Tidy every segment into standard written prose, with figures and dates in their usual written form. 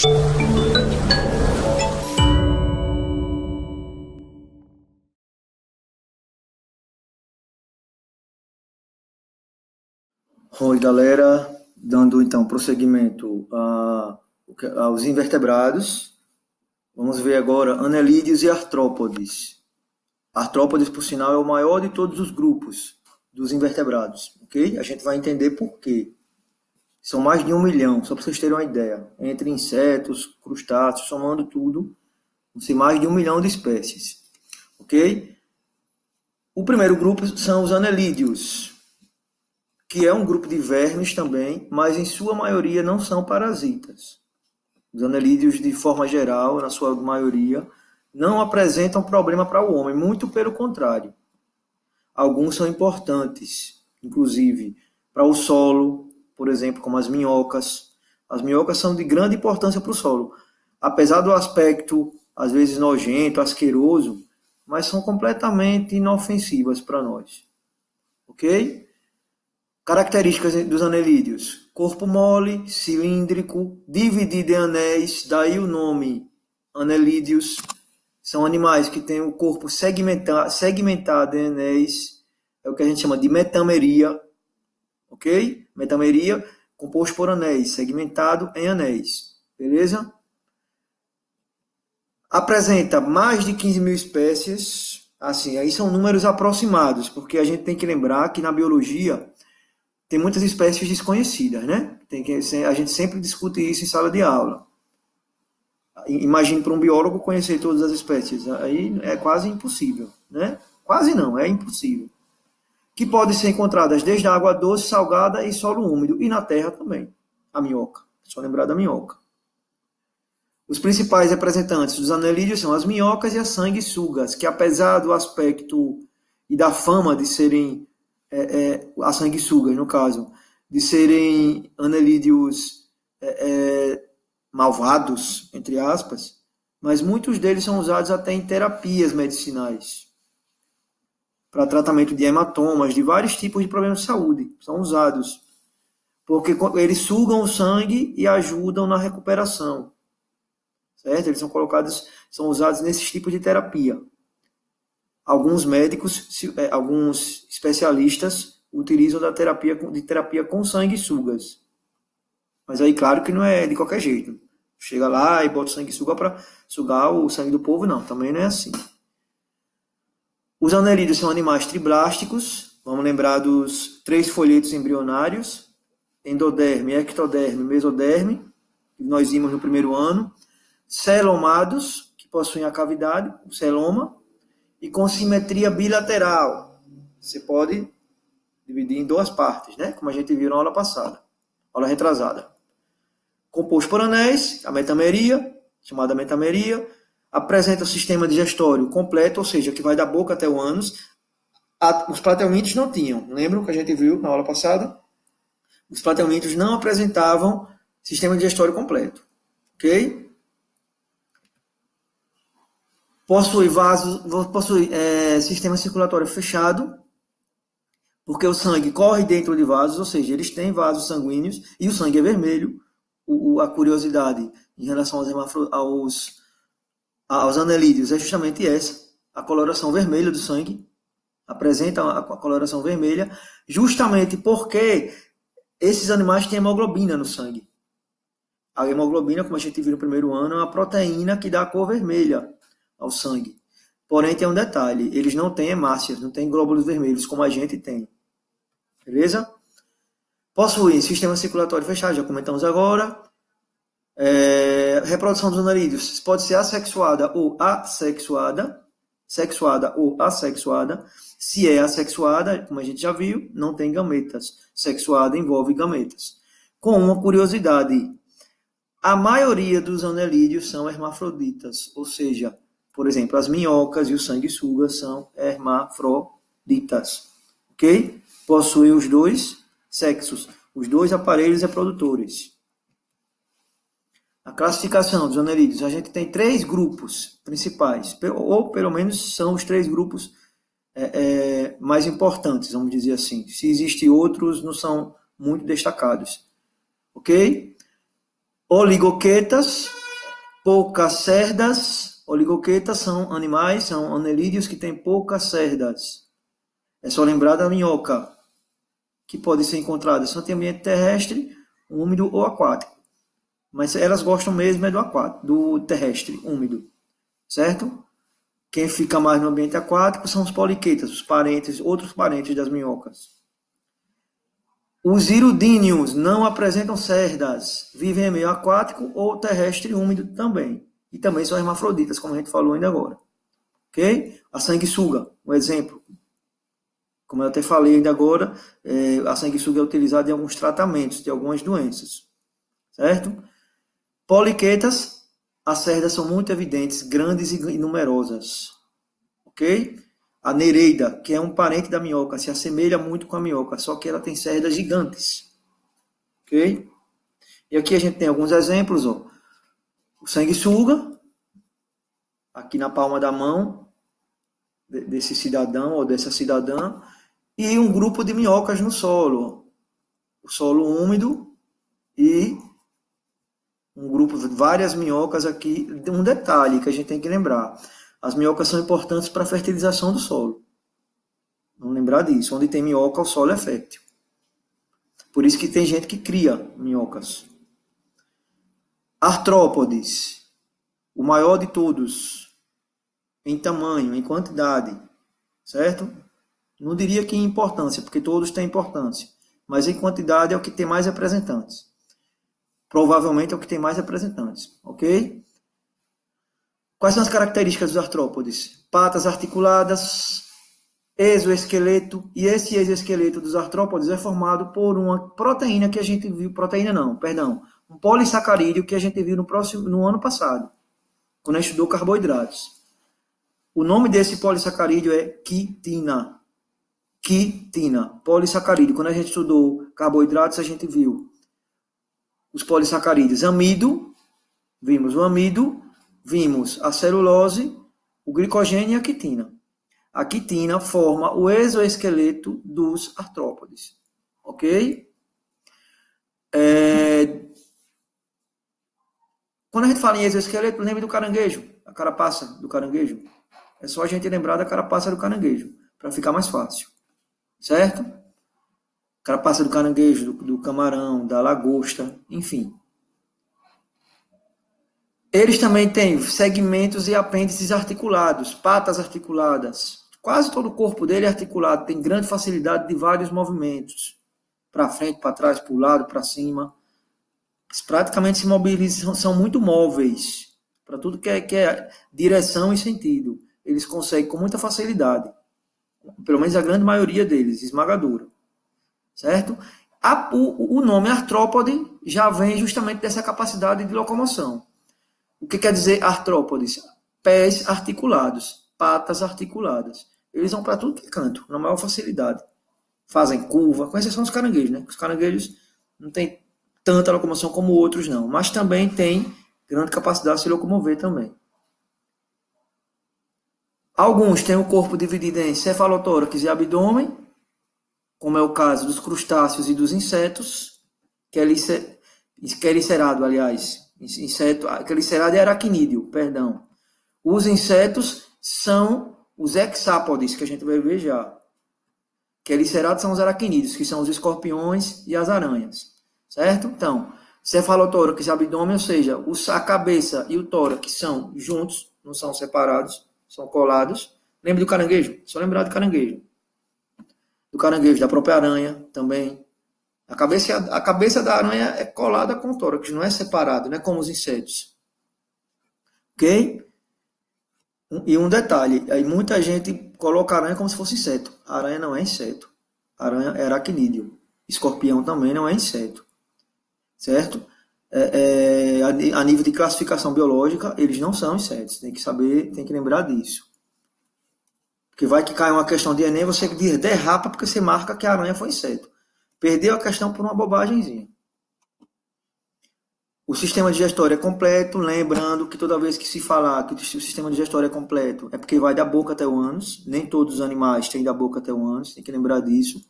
Oi, galera, dando então prosseguimento aos invertebrados, vamos ver agora anelídeos e artrópodes. Artrópodes, por sinal, é o maior de todos os grupos dos invertebrados, ok? A gente vai entender por quê. São mais de 1 milhão, só para vocês terem uma ideia. Entre insetos, crustáceos, somando tudo, são mais de 1 milhão de espécies, ok? O primeiro grupo são os anelídeos, que é um grupo de vermes também, mas em sua maioria não são parasitas. Os anelídeos, de forma geral, na sua maioria, não apresentam problema para o homem, muito pelo contrário. Alguns são importantes, inclusive, para o solo, por exemplo, como as minhocas. As minhocas são de grande importância para o solo, apesar do aspecto, às vezes, nojento, asqueroso, mas são completamente inofensivas para nós. Ok? Características dos anelídeos: corpo mole, cilíndrico, dividido em anéis, daí o nome anelídeos. São animais que têm o corpo segmentado em anéis, é o que a gente chama de metameria, ok? Metameria, composto por anéis, segmentado em anéis, beleza? Apresenta mais de 15 mil espécies, assim, aí são números aproximados, porque a gente tem que lembrar que na biologia tem muitas espécies desconhecidas, né? A gente sempre discute isso em sala de aula. Imagine para um biólogo conhecer todas as espécies. Aí é quase impossível, né? Quase não, é impossível. Que podem ser encontradas desde a água doce, salgada e solo úmido. E na terra também. A minhoca. Só lembrar da minhoca. Os principais representantes dos anelídeos são as minhocas e as sanguessugas, que apesar do aspecto e da fama de serem as sanguessugas, no caso, de serem anelídeos malvados, entre aspas, mas muitos deles são usados até em terapias medicinais, para tratamento de hematomas, de vários tipos de problemas de saúde, são usados, porque eles sugam o sangue e ajudam na recuperação, certo? Eles são usados nesses tipos de terapia. Alguns médicos, alguns especialistas utilizam de terapia com sanguessugas. Mas aí, claro que não é de qualquer jeito. Chega lá e bota sanguessuga para sugar o sangue do povo, não. Também não é assim. Os anelídeos são animais triblásticos. Vamos lembrar dos 3 folhetos embrionários. Endoderme, ectoderme, mesoderme. Que nós vimos no primeiro ano. Celomados, que possuem a cavidade, o celoma. E com simetria bilateral. Você pode dividir em 2 partes, né? Como a gente viu na aula passada. Aula retrasada. Composto por anéis, a metameria, chamada metameria, apresenta o sistema digestório completo, ou seja, que vai da boca até o ânus. Os platelmintos não tinham. Lembram que a gente viu na aula passada? Os platelmintos não apresentavam sistema digestório completo. Ok? Possui sistema circulatório fechado, porque o sangue corre dentro de vasos, ou seja, eles têm vasos sanguíneos e o sangue é vermelho. A curiosidade em relação aos anelídeos é justamente essa, a coloração vermelha do sangue, apresenta a coloração vermelha, justamente porque esses animais têm hemoglobina no sangue. A hemoglobina, como a gente viu no primeiro ano, é uma proteína que dá a cor vermelha ao sangue. Porém, tem um detalhe, eles não têm hemácias, não têm glóbulos vermelhos, como a gente tem. Beleza? Possuem sistema circulatório fechado, já comentamos agora. Reprodução dos anelídeos pode ser assexuada ou assexuada. Sexuada ou assexuada. Se é assexuada, como a gente já viu, não tem gametas. Sexuada envolve gametas. Com uma curiosidade, a maioria dos anelídeos são hermafroditas, ou seja, por exemplo, as minhocas e os sanguessugas são hermafroditas, ok? Possuem os 2 sexos, os 2 aparelhos reprodutores. A classificação dos anelídeos, a gente tem 3 grupos principais, ou pelo menos são os 3 grupos mais importantes, vamos dizer assim. Se existem outros, não são muito destacados, ok? Oligoquetas, poucas cerdas. Oligoquetas são animais, são anelídeos que têm poucas cerdas. É só lembrar da minhoca, que pode ser encontrada tanto em ambiente terrestre, úmido ou aquático. Mas elas gostam mesmo é do aquático, do terrestre, úmido. Certo? Quem fica mais no ambiente aquático são os poliquetas, os parentes, outros parentes das minhocas. Os hirudíneos não apresentam cerdas, vivem em meio aquático ou terrestre úmido também. E também são hermafroditas, como a gente falou ainda agora. Ok? A sanguessuga, um exemplo. Como eu até falei ainda agora, a sanguessuga é utilizada em alguns tratamentos de algumas doenças. Certo? Poliquetas, as cerdas são muito evidentes, grandes e numerosas. Ok? A nereida, que é um parente da minhoca, se assemelha muito com a minhoca, só que ela tem cerdas gigantes. Ok? E aqui a gente tem alguns exemplos. Ó. O sanguessuga, aqui na palma da mão desse cidadão ou dessa cidadã, e um grupo de minhocas no solo. O solo úmido e um grupo, várias minhocas aqui. Um detalhe que a gente tem que lembrar. As minhocas são importantes para a fertilização do solo. Vamos lembrar disso. Onde tem minhoca, o solo é fértil. Por isso que tem gente que cria minhocas. Artrópodes. O maior de todos. Em tamanho, em quantidade. Certo? Não diria que em importância, porque todos têm importância. Mas em quantidade é o que tem mais representantes. Provavelmente é o que tem mais representantes. Ok? Quais são as características dos artrópodes? Patas articuladas, exoesqueleto, e esse exoesqueleto dos artrópodes é formado por uma proteína que a gente viu, um polissacarídeo que a gente viu no ano passado, quando a gente estudou carboidratos. O nome desse polissacarídeo é quitina. Quitina, polissacarídeo. Quando a gente estudou carboidratos, a gente viu os polissacarídeos. Amido, vimos o amido, vimos a celulose, o glicogênio e a quitina. A quitina forma o exoesqueleto dos artrópodes. Ok? Quando a gente fala em exoesqueleto, lembre do caranguejo, a carapaça do caranguejo. É só a gente lembrar da carapaça do caranguejo, para ficar mais fácil. Certo? Carapaça do caranguejo, do camarão, da lagosta, enfim. Eles também têm segmentos e apêndices articulados, patas articuladas. Quase todo o corpo dele é articulado, tem grande facilidade de vários movimentos. Para frente, para trás, para o lado, para cima. Eles praticamente se mobilizam, são muito móveis. Para tudo que é direção e sentido. Eles conseguem com muita facilidade. Pelo menos a grande maioria deles, esmagadora. Certo? O nome artrópode já vem justamente dessa capacidade de locomoção. O que quer dizer artrópodes? Pés articulados, patas articuladas. Eles vão para tudo que é canto, na maior facilidade. Fazem curva, com exceção dos caranguejos, né? Os caranguejos não têm tanta locomoção como outros, não. Mas também têm grande capacidade de se locomover também. Alguns têm o corpo dividido em cefalotórax e abdômen, como é o caso dos crustáceos e dos insetos, quelicerado, aliás. Quelicerado é aracnídeo, perdão. Os insetos são os hexápodes, que a gente vai ver já. Quelicerados são os aracnídeos, que são os escorpiões e as aranhas. Certo? Então, cefalotórax e abdômen, ou seja, a cabeça e o tórax são juntos, não são separados, são colados. Lembra do caranguejo? Só lembrar do caranguejo. Do caranguejo, da própria aranha também. A cabeça da aranha é colada com o tórax, não é separado, não é como os insetos. Ok? E um detalhe, aí muita gente coloca a aranha como se fosse inseto. A aranha não é inseto. A aranha é aracnídeo. Escorpião também não é inseto. Certo? A nível de classificação biológica, eles não são insetos. Tem que saber, tem que lembrar disso. Porque vai que cai uma questão de Enem, você derrapa porque você marca que a aranha foi inseto. Perdeu a questão por uma bobagemzinha. O sistema digestório é completo, lembrando que toda vez que se falar que o sistema digestório é completo, é porque vai da boca até o ânus. Nem todos os animais têm da boca até o ânus, tem que lembrar disso.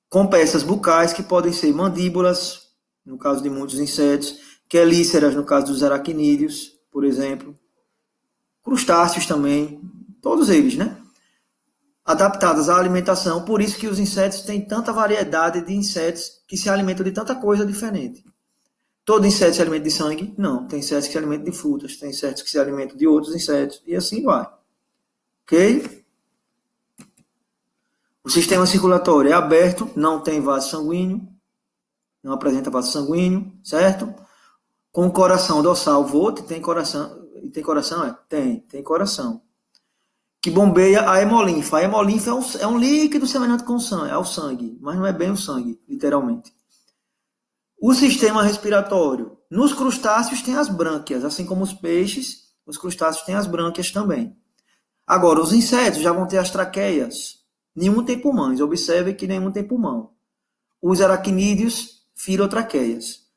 Com peças bucais, que podem ser mandíbulas, no caso de muitos insetos, quelíceras, no caso dos aracnídeos, por exemplo. Crustáceos também, todos eles, né? Adaptadas à alimentação, por isso que os insetos têm tanta variedade de insetos que se alimentam de tanta coisa diferente. Todo inseto se alimenta de sangue? Não. Tem insetos que se alimentam de frutas, tem insetos que se alimentam de outros insetos, e assim vai. Ok? O sistema circulatório é aberto, não tem vaso sanguíneo, não apresenta vaso sanguíneo, certo? Com o coração dorsal volto, tem coração, tem coração? Tem coração. Que bombeia a hemolinfa. A hemolinfa é um líquido semelhante com o sangue, ao sangue, mas não é bem o sangue, literalmente. O sistema respiratório. Nos crustáceos tem as brânquias, assim como os peixes, os crustáceos têm as brânquias também. Agora, os insetos já vão ter as traqueias. Nenhum tem pulmões. Observe que nenhum tem pulmão. Os aracnídeos, filotraqueias.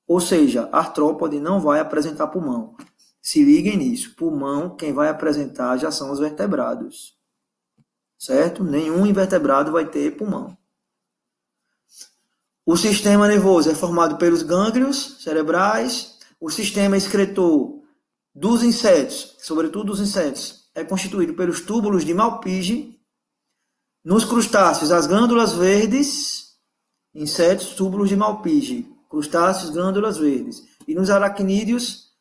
Ou seja, a artrópode não vai apresentar pulmão. Se liguem nisso. Pulmão, quem vai apresentar já são os vertebrados. Certo? Nenhum invertebrado vai ter pulmão. O sistema nervoso é formado pelos gânglios cerebrais. O sistema excretor dos insetos, sobretudo dos insetos, é constituído pelos túbulos de Malpighi. Nos crustáceos, as glândulas verdes, insetos, túbulos de Malpighi. Crustáceos, glândulas verdes. E nos aracnídeos,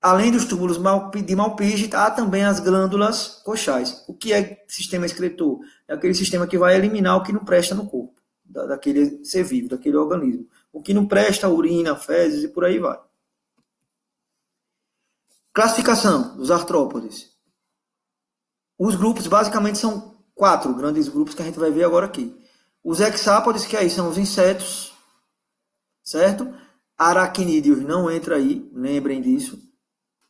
além dos túbulos de Malpighi, há também as glândulas coxais. O que é sistema excretor? É aquele sistema que vai eliminar o que não presta no corpo, daquele ser vivo, daquele organismo. O que não presta, urina, fezes e por aí vai. Classificação dos artrópodes. Os grupos basicamente são 4 grandes grupos que a gente vai ver agora aqui. Os hexápodes, que aí são os insetos, certo? Aracnídeos não entra aí, lembrem disso.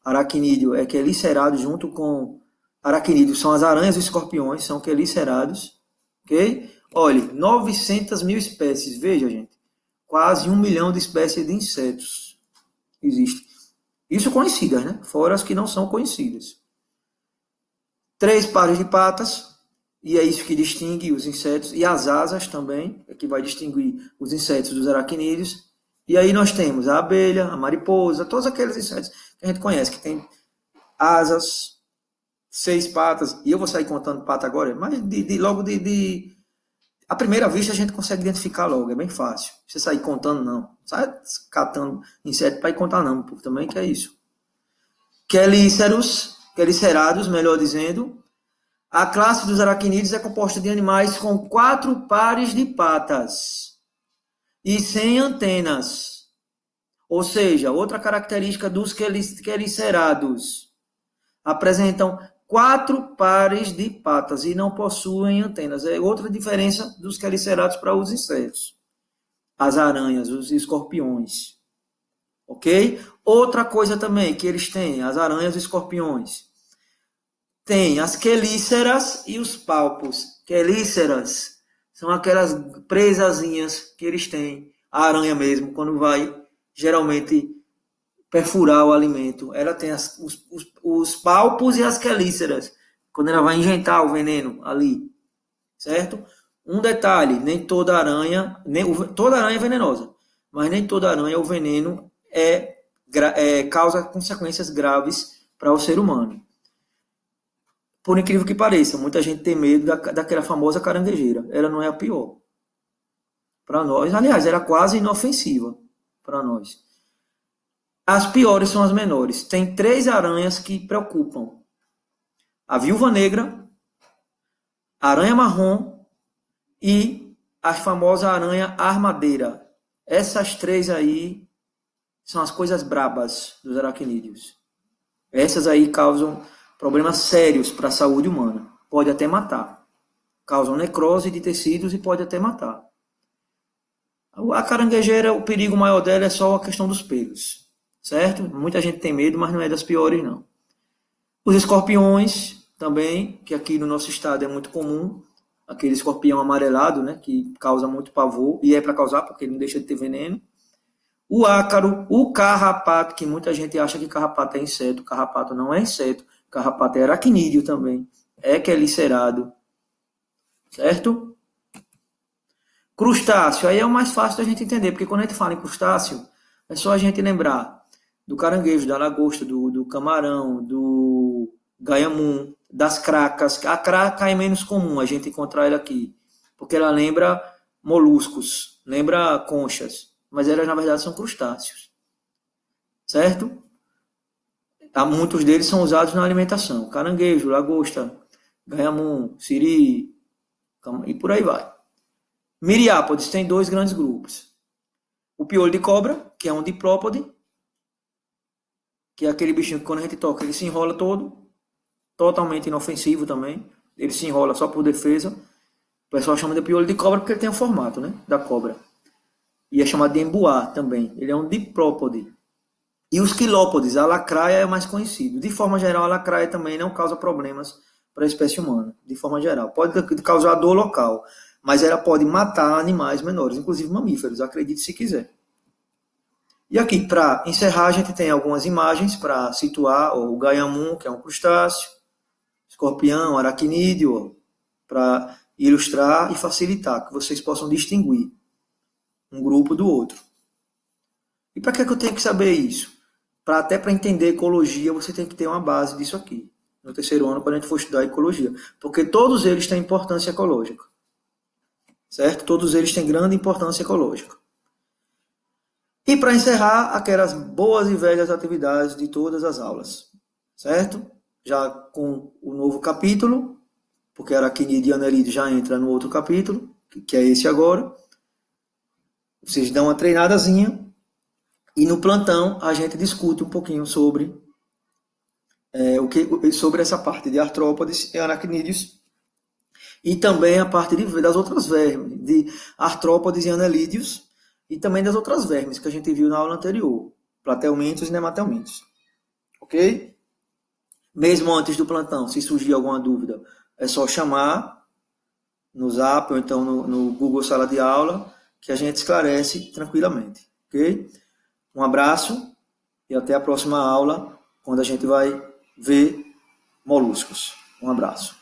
Aracnídeo é quelicerado junto com... Aracnídeos são as aranhas e escorpiões, são quelicerados, ok? Olha, 900 mil espécies, veja, gente. Quase 1 milhão de espécies de insetos existem. Isso conhecidas, né? Fora as que não são conhecidas. 3 pares de patas, e é isso que distingue os insetos, e as asas também, é que vai distinguir os insetos dos aracnídeos. E aí nós temos a abelha, a mariposa, todos aqueles insetos que a gente conhece, que tem asas, 6 patas, e eu vou sair contando pata agora, mas logo à primeira vista a gente consegue identificar logo, é bem fácil. Você sair contando, não. Sai catando inseto para ir contar, não, porque também que é isso. Quelicerados, melhor dizendo. A classe dos aracnídeos é composta de animais com 4 pares de patas e sem antenas. Ou seja, outra característica dos quelicerados. Apresentam 4 pares de patas e não possuem antenas. É outra diferença dos quelicerados para os insetos. As aranhas, os escorpiões. Ok? Outra coisa também que eles têm, as aranhas e escorpiões. Tem as quelíceras e os palpos. Quelíceras são aquelas presazinhas que eles têm. A aranha mesmo, quando vai, geralmente, perfurar o alimento. Ela tem os palpos e as quelíceras, quando ela vai injetar o veneno ali. Certo? Um detalhe, nem toda aranha, toda aranha é venenosa, mas nem toda aranha, o veneno causa consequências graves para o ser humano. Por incrível que pareça, muita gente tem medo daquela famosa caranguejeira. Ela não é a pior. Para nós, aliás, era quase inofensiva para nós. As piores são as menores. Tem 3 aranhas que preocupam. A viúva negra, a aranha marrom e a famosa aranha armadeira. Essas 3 aí são as coisas brabas dos aracnídeos. Essas aí causam problemas sérios para a saúde humana. Pode até matar. Causam necrose de tecidos e pode até matar. A caranguejeira, o perigo maior dela é só a questão dos pelos. Certo? Muita gente tem medo, mas não é das piores, não. Os escorpiões também, que aqui no nosso estado é muito comum. Aquele escorpião amarelado, né, que causa muito pavor. E é para causar, porque ele não deixa de ter veneno. O ácaro, o carrapato, que muita gente acha que carrapato é inseto. Carrapato não é inseto. Carrapato é aracnídeo também. É quelicerado. Certo? Crustáceo. Aí é o mais fácil da gente entender. Porque quando a gente fala em crustáceo, É só a gente lembrar do caranguejo, da lagosta, do camarão, do gaiamum, das cracas. A craca é menos comum a gente encontrar ela aqui, porque ela lembra moluscos, lembra conchas, mas elas na verdade são crustáceos, certo? Muitos deles são usados na alimentação: caranguejo, lagosta, gaiamum, siri e por aí vai. Miriápodes tem 2 grandes grupos: o piolho de cobra, que é um diplópode, que é aquele bichinho que quando a gente toca ele se enrola todo, totalmente inofensivo também, ele se enrola só por defesa. O pessoal chama de piolho de cobra porque ele tem o formato, né, da cobra. E é chamado de embuá também, ele é um diplópode. E os quilópodes, a lacraia é mais conhecido. De forma geral, a lacraia também não causa problemas para a espécie humana, de forma geral. Pode causar dor local, mas ela pode matar animais menores, inclusive mamíferos, acredite se quiser. E aqui, para encerrar, a gente tem algumas imagens para situar o gaiamum, que é um crustáceo, escorpião, aracnídeo, para ilustrar e facilitar que vocês possam distinguir um grupo do outro. E para que eu tenho que saber isso? Até para entender ecologia, você tem que ter uma base disso aqui, no terceiro ano, quando a gente for estudar ecologia. Porque todos eles têm importância ecológica. Certo? Todos eles têm grande importância ecológica. E para encerrar, aquelas boas e velhas atividades de todas as aulas. Certo? Já com o novo capítulo, porque aracnídeo e anelídeo já entra no outro capítulo, que é esse agora. Vocês dão uma treinadazinha. E no plantão a gente discute um pouquinho sobre, sobre essa parte de artrópodes e aracnídeos. E também a parte das outras vermes, de artrópodes e anelídeos, e também das outras vermes que a gente viu na aula anterior, platelmintos e nematelmintos. Ok? Mesmo antes do plantão, se surgir alguma dúvida, é só chamar no Zap ou então no Google Sala de Aula, que a gente esclarece tranquilamente. Ok? Um abraço e até a próxima aula, quando a gente vai ver moluscos. Um abraço.